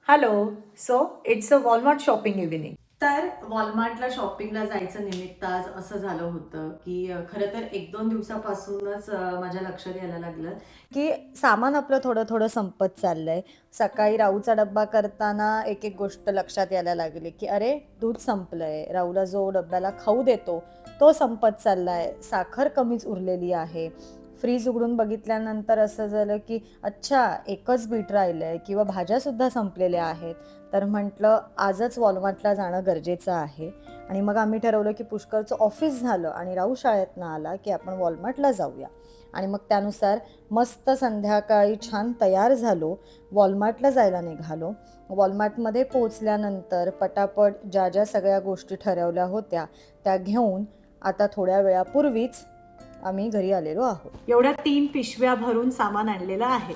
Hello. So it's a Walmart shopping evening. तर वॉलमार्टला शॉपिंगला जायचं निमित्त आज असं झालं होतं की खरं तर 1-2 दिवसापासूनच माझ्या लक्षात यायला लागलं की सामान आपलं थोडं थोडं संपत चाललंय. सकाळी राहूचा डब्बा करताना एक एक गोष्ट लक्षात यायला लागली की अरे दूध संपलंय, राहूला जो डब्याला खाऊ देतो तो संपत चाललाय, साखर कमीच उरलेली आहे. फ्रीज उघडून बघितल्यानंतर असं झालं की अच्छा एकच बीट राहिलंय किंवा भाज्या सुद्धा संपलेल्या आहेत. तर म्हटलं आजच वॉलमार्टला जाणं गरजेचं आहे. आणि मग आम्ही ठरवलं की पुष्करचं ऑफिस झालं आणि राहू शाळेतनं आला की आपण वॉलमार्टला जाऊया. आणि मग त्यानुसार मस्त संध्याकाळी छान तयार झालो, वॉलमार्टला जायला निघालो. वॉलमार्टमध्ये पोहोचल्यानंतर पटापट ज्या ज्या सगळ्या गोष्टी ठरवल्या होत्या त्या घेऊन आता थोड्या वेळापूर्वीच आम्ही घरी आलेलो आहोत. एवढ्या 3 पिशव्या भरून सामान आणलेलं आहे.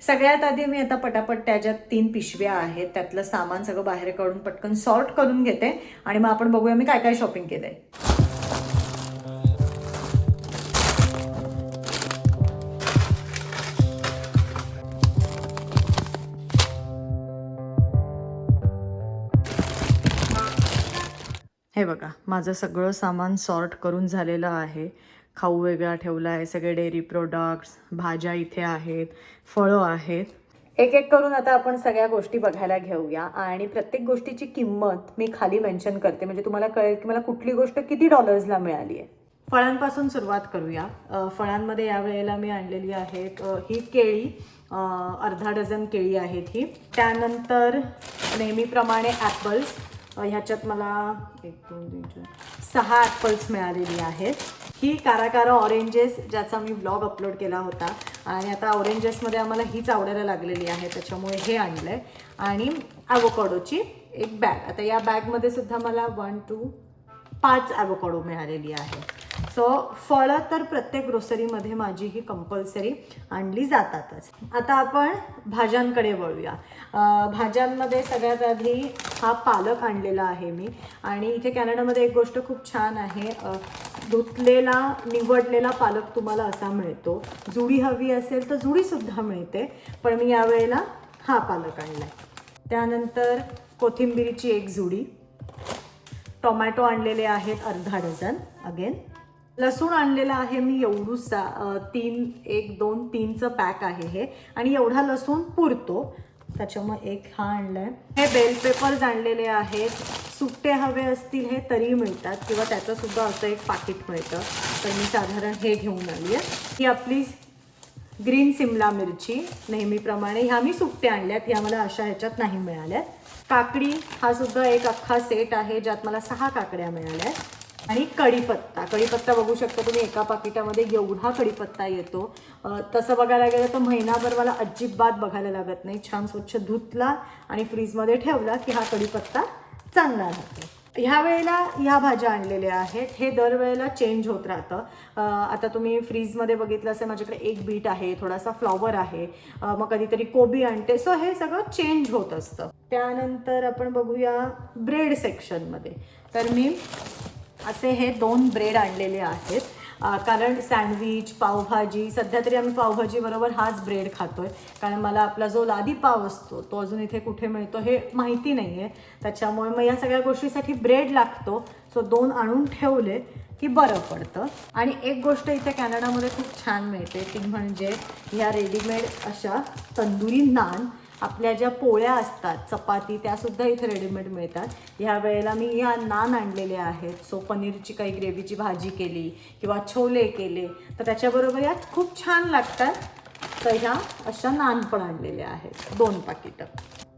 सगळ्यात आधी मी आता पटापट त्याच्यात 3 पिशव्या आहेत त्यातलं सामान सगळं बाहेर काढून पटकन सॉर्ट करून घेते आणि मग आपण बघूया मी काय काय शॉपिंग केलंय. हे बघा माझं सगळं सामान सॉर्ट करून झालेलं आहे. खाऊ वेगळा ठेवला आहे, सगळे डेअरी प्रोडक्ट्स, भाज्या इथे आहेत, फळं आहेत. एक एक करून आता आपण सगळ्या गोष्टी बघायला घेऊया आणि प्रत्येक गोष्टीची किंमत मी खाली मेन्शन करते म्हणजे तुम्हाला कळेल की मला कुठली गोष्ट किती डॉलर्सला मिळाली आहे. फळांपासून सुरुवात करूया. फळांमध्ये यावेळेला मी आणलेली आहेत ही केळी, अर्धा डझन केळी आहेत ही. त्यानंतर नेहमीप्रमाणे ॲपल्स, ह्याच्यात मला 1 2 3 4 6 ॲपल्स मिळालेली आहेत. ही कारा ऑरेंजेस ज्याचा मी ब्लॉग अपलोड केला होता आणि आता ऑरेंजेसमध्ये आम्हाला हीच आवडायला लागलेली आहे त्याच्यामुळे हे आणलं आहे. आणि ॲवोकाडोची एक बॅग. आता या बॅगमध्ये सुद्धा मला 1 2 5 ॲवोकाडो मिळालेली आहे. सो फळं तर प्रत्येक ग्रोसरीमध्ये माझी ही कंपल्सरी आणली जातातच. आता आपण भाज्यांकडे वळूया. भाज्यांमध्ये सगळ्यात आधी हा पालक आणलेला आहे मी. आणि इथे कॅनडामध्ये एक गोष्ट खूप छान आहे, धुतलेला निवडलेला पालक तुम्हाला असा मिळतो. जुडी हवी असेल तर जुडीसुद्धा मिळते, पण मी यावेळेला हा पालक आणला आहे. त्यानंतर कोथिंबिरीची एक जुडी, टोमॅटो आणलेले आहेत अर्धा डझन अगेन. लसूण आणलेला आहे मी एवढूसा, 1 2 3चं पॅक आहे हे आणि एवढा लसूण पुरतो त्याच्यामुळे एक हा आणलाय. हे बेल पेपर्स आणलेले आहेत, सुट्टे हवे असतील हे तरी मिळतात किंवा त्याचं सुद्धा असं एक पाकिट मिळतं, तर मी साधारण हे घेऊन आली आहे. ही आपली ग्रीन सिमला मिरची नेहमीप्रमाणे ह्या मी सुट्टे आणल्यात, ह्या मला अशा ह्याच्यात नाही मिळाल्यात. काकडी हा सुद्धा एक अख्खा सेट आहे ज्यात मला 6 काकड्या मिळाल्या. आणि कढीपत्ता बघू शकता तुम्ही, एका पाकिटामध्ये एवढा कढीपत्ता येतो. तसं बघायला गेलं तर महिनाभर मला अजिबात बघायला लागत नाही. छान स्वच्छ धुतला आणि फ्रीजमध्ये ठेवला की हा कढीपत्ता चांगला राहतो. ह्या वेळेला ह्या भाज्या आणलेल्या आहेत, हे दरवेळेला चेंज होत राहतं. आता तुम्ही फ्रीजमध्ये बघितलं असेल माझ्याकडे एक बीट आहे, थोडासा फ्लॉवर आहे, मग कधीतरी कोबी आणते. सो हे सगळं चेंज होत असतं. त्यानंतर आपण बघूया ब्रेड सेक्शनमध्ये. तर मी असे हे 2 ब्रेड आणलेले आहेत, कारण सँडविच, पावभाजी, सध्या तरी आम्ही पावभाजी बरोबर हाच ब्रेड खातोय, कारण मला आपला जो लादी पाव असतो तो अजून इथे कुठे मिळतो हे माहिती नाही आहे. त्याच्यामुळे मग या सगळ्या गोष्टीसाठी ब्रेड लागतो. सो 2 आणून ठेवले की बरं पडतं. आणि एक गोष्ट इथे कॅनडामध्ये खूप छान मिळते ती म्हणजे ह्या रेडीमेड अशा तंदुरी नान. आपल्या ज्या पोळ्या असतात चपाती त्यासुद्धा इथे रेडीमेड मिळतात. ह्या वेळेला मी या नान आणलेले आहेत. सो पनीरची काही ग्रेव्हीची भाजी केली किंवा छोले केले तर त्याच्याबरोबर या खूप छान लागतात. तर ह्या अशा नान पण आणलेल्या आहेत 2 पाकिटं.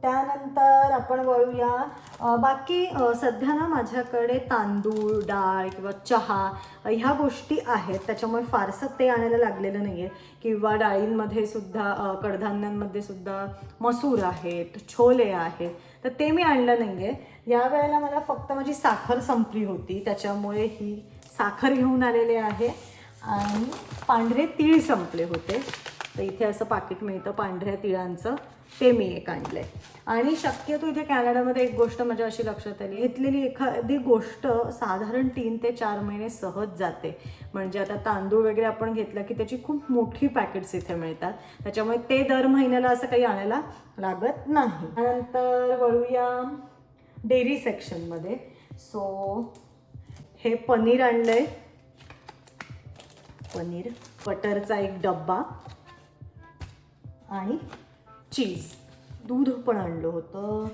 त्यानंतर आपण वळूया बाकी सध्या ना माझ्याकडे तांदूळ, डाळ किंवा चहा ह्या गोष्टी आहेत, त्याच्यामुळे फारसं ते आणायला लागलेलं नाही आहे. किंवा डाळींमध्ये सुद्धा, कडधान्यांमध्ये सुद्धा मसूर आहेत, छोले आहेत, तर ते मी आणलं नाही आहे. या वेळेला मला फक्त माझी साखर संपली होती त्याच्यामुळे ही साखर घेऊन आलेले आहे. आणि पांढरे तीळ संपले होते तर इथे असं पाकिट मिळतं पांढऱ्या तिळांचं, ते मी एक आणलं आहे. आणि शक्यतो इथे कॅनडामध्ये एक गोष्ट माझ्या अशी लक्षात आली, घेतलेली एखादी गोष्ट साधारण 3 ते 4 महिने सहज जाते. म्हणजे आता तांदूळ वगैरे आपण घेतलं की त्याची खूप मोठी पॅकेट्स इथे मिळतात, त्याच्यामुळे ते दर महिन्याला असं काही आणायला लागत नाही. त्यानंतर वळूया डेअरी सेक्शनमध्ये. सो हे पनीर आणलं आहे, पनीर, बटरचा एक डब्बा आणि चीज. दूध पण आणलं होतं,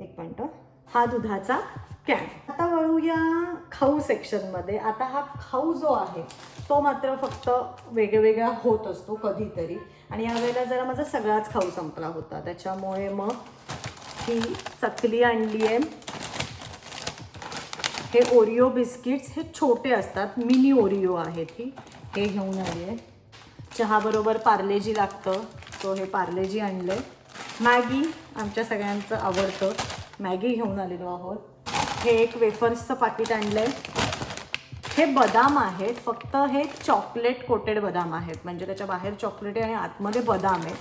एक मिनटं, हा दुधाचा कॅन. आता वळूया खाऊ सेक्शनमध्ये. आता हा खाऊ जो आहे तो मात्र फक्त वेगवेगळा होत असतो कधीतरी, आणि यावेळेला जरा माझा सगळाच खाऊ संपला होता, त्याच्यामुळे मग ही चकली आणली आहे. हे ओरिओ बिस्किट्स, हे छोटे असतात, मिनी ओरिओ आहेत ही, हे घेऊन आली आहे. चहाबरोबर पार्लेजी लागतं, सो हे पार्लेजी आणलं आहे. मॅगी आमच्या सगळ्यांचं आवडतं, मॅगी घेऊन आलेलो आहोत. हे एक वेफर्सचं पाकिट आणलं आहे. हे बदाम आहेत, फक्त हे चॉकलेट कोटेड बदाम आहेत, म्हणजे त्याच्या बाहेर चॉकलेट आहे आणि आतमध्ये बदाम आहे.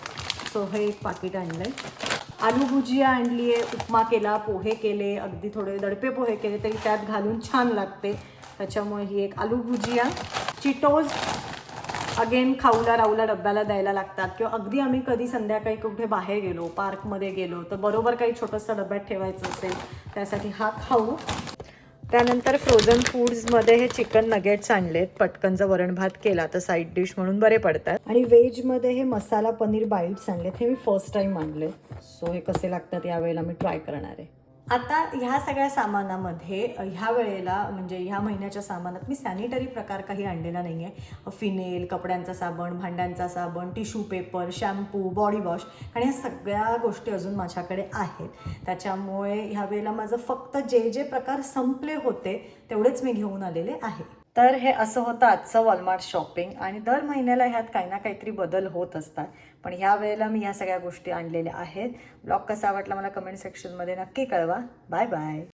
सो हे एक पाकिट आणलं आहे. आलू भुजिया आणली आहे, उपमा केला, पोहे केले, अगदी थोडे दडपे पोहे केले तरी त्यात घालून छान लागते, त्याच्यामुळे ही एक आलू भुजिया. चिटोज अगेन खाऊला राऊला डब्याला द्यायला लागतात, किंवा अगदी आम्ही कधी संध्याकाळी कुठे बाहेर गेलो, पार्कमध्ये गेलो, तर बरोबर काही छोटंसं डब्यात ठेवायचं असेल त्यासाठी हा खाऊ. त्यानंतर फ्रोझन फूड्समध्ये हे चिकन नगेट्स आणलेत, पटकन जर वरण भात केला तर साईड डिश म्हणून बरे पडतात. आणि व्हेजमध्ये हे मसाला पनीर बाईट्स आणलेत, हे मी फर्स्ट टाईम आणले, सो हे कसे लागतात यावेळेला मी ट्राय करणार आहे. आता ह्या सगळ्या सामानामध्ये ह्या वेळेला म्हणजे ह्या महिन्याच्या सामानात मी सॅनिटरी प्रकार काही आणलेला नाही आहे. फिनेल, कपड्यांचा साबण, भांड्यांचा साबण, tissue paper, shampoo, body wash, आणि ह्या सगळ्या गोष्टी अजून माझ्याकडे आहेत, त्याच्यामुळे ह्या वेळेला माझं फक्त जे जे प्रकार संपले होते तेवढेच मी घेऊन आलेले आहे. तर हे असं होतं आजचं वॉलमार्ट शॉपिंग, आणि दर महिन्याला ह्यात काही ना काहीतरी बदल होत असतात, पण ह्या वेळेला मी ह्या सगळ्या गोष्टी आणलेल्या आहेत. ब्लॉग कसा वाटला मला कमेंट सेक्शनमध्ये नक्की कळवा. Bye bye.